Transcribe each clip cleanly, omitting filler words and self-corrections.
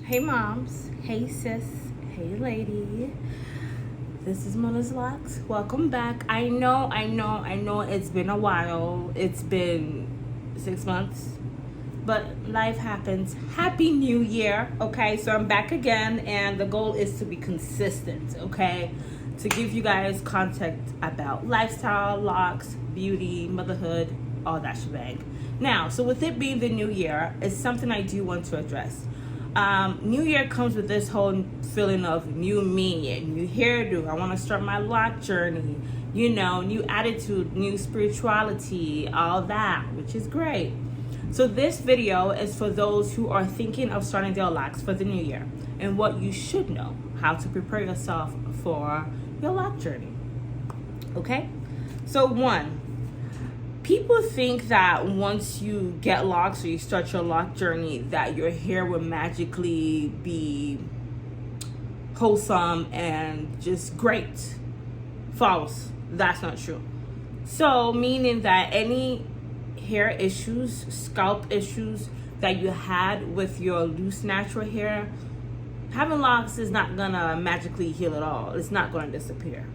Hey moms, hey sis, hey lady. This is Mother's Locs. Welcome back. I know it's been a while. It's been 6 months. But life happens. Happy New Year. Okay, so I'm back again and the goal is to be consistent, okay? To give you guys content about lifestyle, locks, beauty, motherhood, all that shebang. Now, so with it being the new year, it's something I do want to address. New Year comes with this whole feeling of new me, new hairdo. I want to start my lock journey, new attitude, new spirituality, all that, which is great. So this video is for those who are thinking of starting their locks for the new year and what you should know, how to prepare yourself for your lock journey. Okay? So one, people think that once you get locks or you start your lock journey that your hair will magically be wholesome and just great. False. That's not true. So meaning that any hair issues, scalp issues that you had with your loose natural hair, having locks is not gonna magically heal it all. It's not gonna disappear.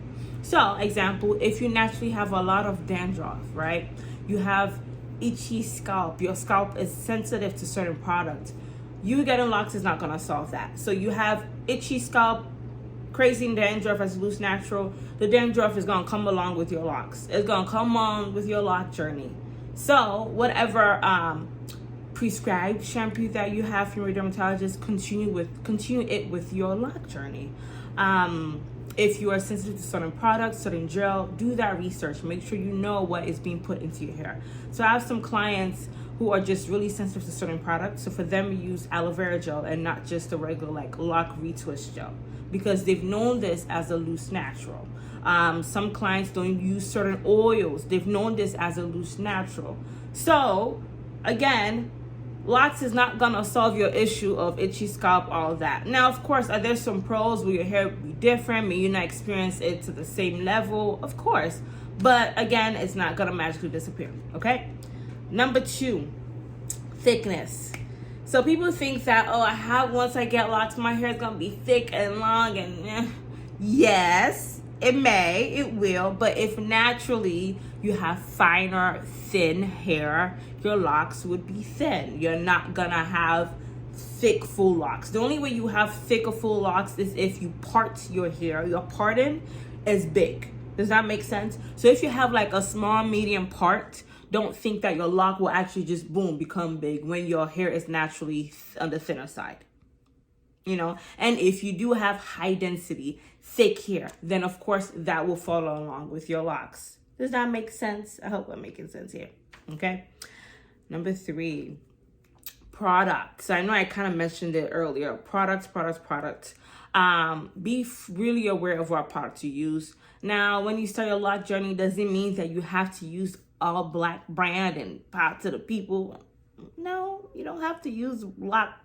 So, example, if you naturally have a lot of dandruff, right? You have itchy scalp, your scalp is sensitive to certain products. You getting locks is not gonna solve that. So you have itchy scalp, crazy dandruff as loose natural, the dandruff is gonna come along with your locks. It's gonna come on with your lock journey. So whatever prescribed shampoo that you have from your dermatologist, continue it with your lock journey. If you are sensitive to certain products, certain gel, do that research. Make sure you know what is being put into your hair. So I have some clients who are just really sensitive to certain products. So for them, use aloe vera gel and not just the regular like lock retwist gel because they've known this as a loose natural. Some clients don't use certain oils. They've known this as a loose natural. So again, locks is not gonna solve your issue of itchy scalp, all that. Now, of course, are there some pros where your hair will be different, may you not experience it to the same level? Of course. But again, it's not gonna magically disappear, okay? Number two, thickness. So people think that, once I get locks, my hair is gonna be thick and long and yes, it will, but if naturally you have finer, thin hair, your locks would be thin. You're not gonna have thick, full locks. The only way you have thicker, full locks is if you part your hair. Your parting is big. Does that make sense? So if you have like a small, medium part, don't think that your lock will actually just boom, become big when your hair is naturally on the thinner side. And if you do have high density, thick hair, then of course that will follow along with your locks. Does that make sense? I hope I'm making sense here. Okay. Number three, products. I know I kind of mentioned it earlier. Products. Be really aware of what products you use. Now, when you start your lock journey, doesn't mean that you have to use all black brand and pop to the people. No, you don't have to use black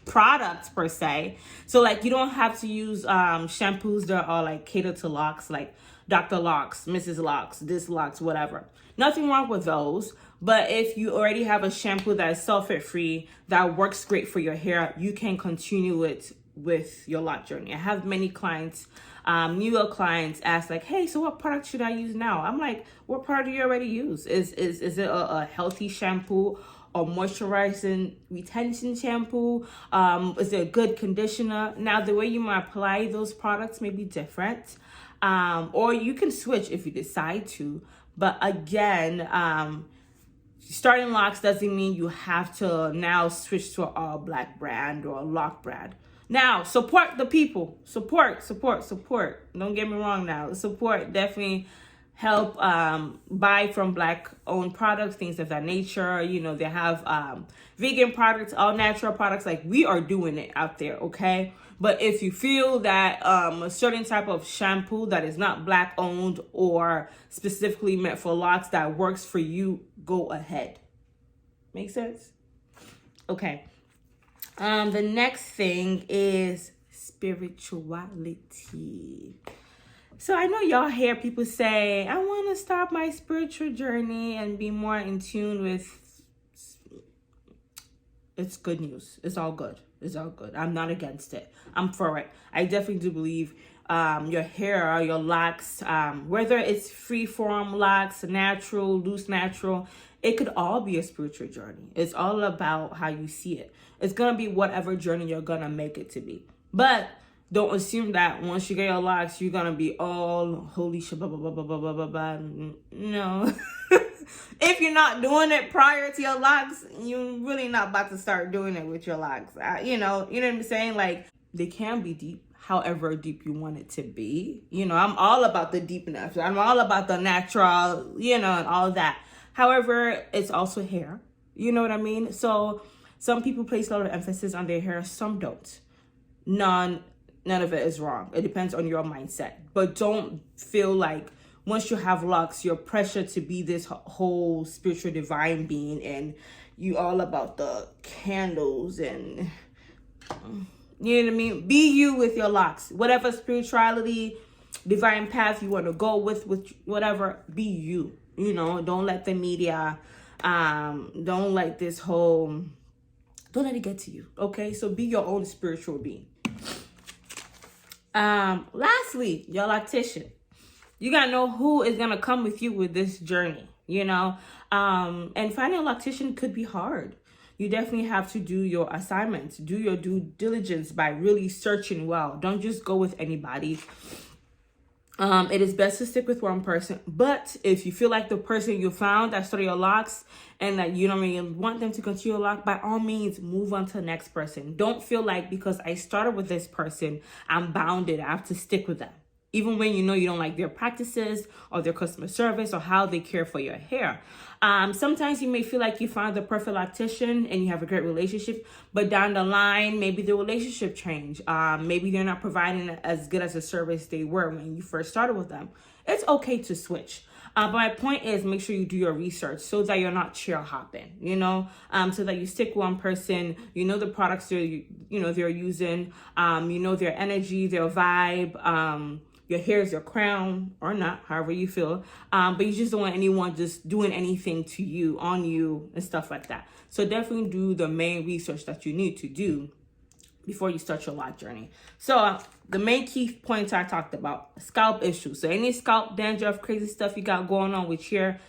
products per se. So like you don't have to use shampoos that are like catered to locks, like Dr. Locs, Mrs. Locs, this Locs, whatever. Nothing wrong with those. But if you already have a shampoo that is sulfate free, that works great for your hair, you can continue it with your lock journey. I have many clients, newer clients ask like, hey, so what product should I use now? I'm like, what product do you already use? Is it a healthy shampoo or moisturizing retention shampoo? Is it a good conditioner? Now, the way you might apply those products may be different. Or you can switch if you decide to. But again, starting locks doesn't mean you have to now switch to an all black brand or a lock brand. Now, support the people. Support. Don't get me wrong now. Support, definitely help buy from black owned products, things of that nature. They have vegan products, all natural products. Like we are doing it out there, okay? But if you feel that a certain type of shampoo that is not black owned or specifically meant for locks that works for you, go ahead. Make sense? Okay. The next thing is spirituality. So I know y'all hear people say, I want to start my spiritual journey and be more in tune with... It's good news. It's all good. It's all good. I'm not against it. I'm for it. I definitely do believe your hair, your locks, whether it's free form locks, natural, loose natural, it could all be a spiritual journey. It's all about how you see it. It's going to be whatever journey you're going to make it to be. But don't assume that once you get your locks, you're going to be all holy shit, blah, blah, blah, blah, blah, blah, blah, blah. No. If you're not doing it prior to your locks, you're really not about to start doing it with your locks. You know what I'm saying? Like, they can be deep, however deep you want it to be. You know, I'm all about the deepness. I'm all about the natural, you know, and all of that. However, it's also hair. You know what I mean? So some people place a lot of emphasis on their hair, some don't. None of it is wrong. It depends on your mindset. But don't feel like once you have locks, you're pressured to be this whole spiritual divine being, and you all about the candles and, you know what I mean? Be you with your locks. Whatever spirituality, divine path you want to go with whatever, be you. You know, don't let the media, don't let this whole, don't let it get to you. Okay? So be your own spiritual being. Lastly, your loctician. You gotta know who is gonna come with you with this journey, you know? And finding a loctician could be hard. You definitely have to do your assignments, do your due diligence by really searching well. Don't just go with anybody. It is best to stick with one person, but if you feel like the person you found that started your locks and that you don't really want them to continue your lock, by all means, move on to the next person. Don't feel like because I started with this person, I'm bounded, I have to stick with them. Even when you know you don't like their practices or their customer service or how they care for your hair. Sometimes you may feel like you found the perfect loctician and you have a great relationship, but down the line, maybe the relationship changed. Maybe they're not providing as good as a service they were when you first started with them. It's okay to switch. But my point is, make sure you do your research so that you're not chair hopping, you know, so that you stick with one person, you know, the products they're using, you know, their energy, their vibe, your hair is your crown or not, however you feel. But you just don't want anyone just doing anything to you, on you, and stuff like that. So definitely do the main research that you need to do before you start your lock journey. So the main key points I talked about, scalp issues. So any scalp dandruff, crazy stuff you got going on with your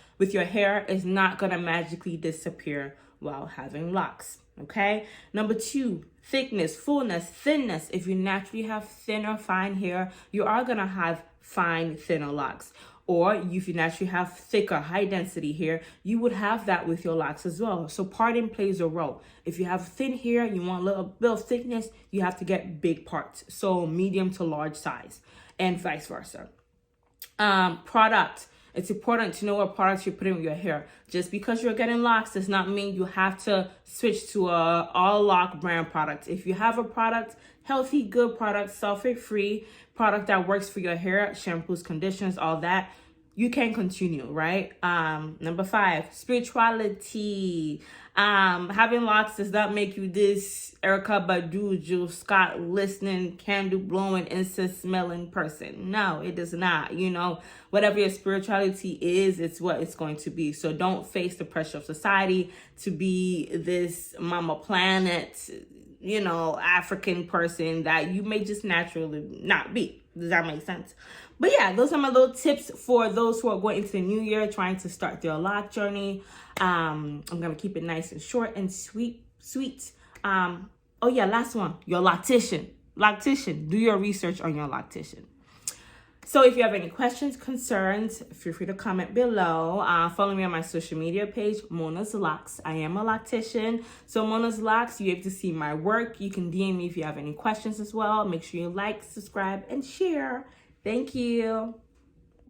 hair is not gonna magically disappear while having locks. Okay. Number 2, thickness, fullness, thinness. If you naturally have thinner, fine hair, you are going to have fine, thinner locks. Or if you naturally have thicker, high density hair, you would have that with your locks as well. So parting plays a role. If you have thin hair, you want a little bit of thickness, you have to get big parts. So medium to large size and vice versa. Product. It's important to know what products you're putting in your hair. Just because you're getting locks does not mean you have to switch to a all lock brand product. If you have a product, healthy, good product, sulfate-free product that works for your hair, shampoos, conditioners, all that, you can continue, right? Number 5, spirituality. Having locks does not make you this Erykah Badu, Jill Scott listening, candle blowing, incense smelling person. No, it does not. You know, whatever your spirituality is, it's what it's going to be. So don't face the pressure of society to be this mama planet, you know, African person that you may just naturally not be. Does that make sense? But yeah, those are my little tips for those who are going into the new year, trying to start their lock journey. I'm going to keep it nice and short and sweet. Oh yeah, last one, your loctician. Do your research on your loctician. So if you have any questions, concerns, feel free to comment below. Follow me on my social media page, Mona's Locs. I am a loctician. So Mona's Locs, you're able to see my work. You can DM me if you have any questions as well. Make sure you like, subscribe, and share. Thank you.